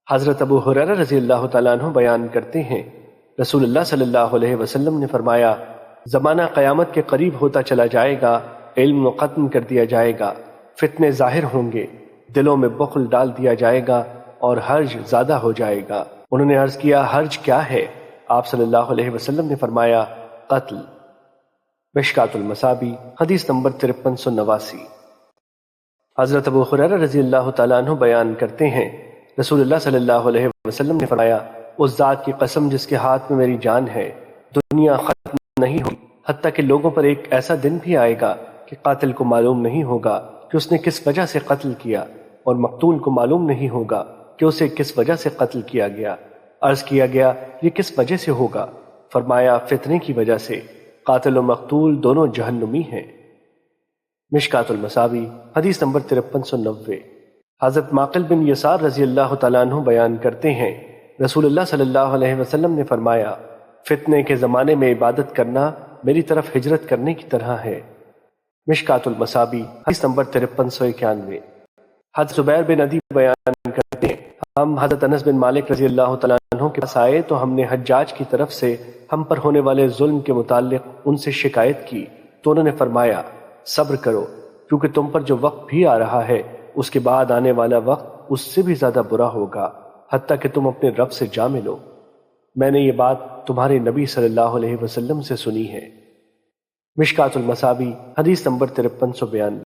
حضرت ابو ہریرہ رضی اللہ تعالیٰ عنہ بیان کرتے ہیں، رسول اللہ صلی اللہ علیہ وسلم نے فرمایا، زمانہ قیامت کے قریب ہوتا چلا جائے گا، علم ختم کر دیا جائے گا، فتنے ظاہر ہوں گے، دلوں میں بخل ڈال دیا جائے گا اور حرج زیادہ ہو جائے گا۔ انہوں نے عرض کیا، حرج کیا ہے؟ آپ صلی اللہ علیہ وسلم نے فرمایا، قتل۔ مشکوٰۃ المصابیح حدیث نمبر 5389۔ حضرت ابو ہریرہ رضی اللہ تعالیٰ عنہ بیان کرتے ہیں، رسول اللہ صلی اللہ علیہ وسلم نے فرمایا، اس ذات کی قسم جس کے ہاتھ میں میری جان ہے، دنیا ختم نہیں ہوگی حتیٰ کہ لوگوں پر ایک ایسا دن بھی آئے گا کہ قاتل کو معلوم نہیں ہوگا کہ اس نے کس وجہ سے قتل کیا، اور مقتول کو معلوم نہیں ہوگا کہ اسے کس وجہ سے قتل کیا گیا۔ عرض کیا گیا، یہ کس وجہ سے ہوگا؟ فرمایا، فتنے کی وجہ سے۔ قاتل و مقتول دونوں جہنمی ہیں۔ مشکوٰۃ المصابیح حدیث نمبر 5390۔ حضرت معقل بن یسار رضی اللہ تعالیٰ عنہ بیان کرتے ہیں، رسول اللہ صلی اللہ علیہ وسلم نے فرمایا، فتنے کے زمانے میں عبادت کرنا میری طرف ہجرت کرنے کی طرح ہے۔ مشکوٰۃ المصابیح حدیث نمبر 5391۔ حضرت زبیر بن عدی بیان کرتے ہیں، ہم حضرت انس بن مالک رضی اللہ تعالیٰ عنہ کے پاس آئے تو ہم نے حجاج کی طرف سے ہم پر ہونے والے ظلم کے متعلق ان سے شکایت کی، تو انہوں نے فرمایا، صبر کرو، کیونکہ تم پر جو وقت بھی آ رہا ہے اس کے بعد آنے والا وقت اس سے بھی زیادہ برا ہوگا، حتیٰ کہ تم اپنے رب سے جا ملو۔ میں نے یہ بات تمہارے نبی صلی اللہ علیہ وسلم سے سنی ہے۔ مشکوٰۃ المصابیح حدیث نمبر 5392۔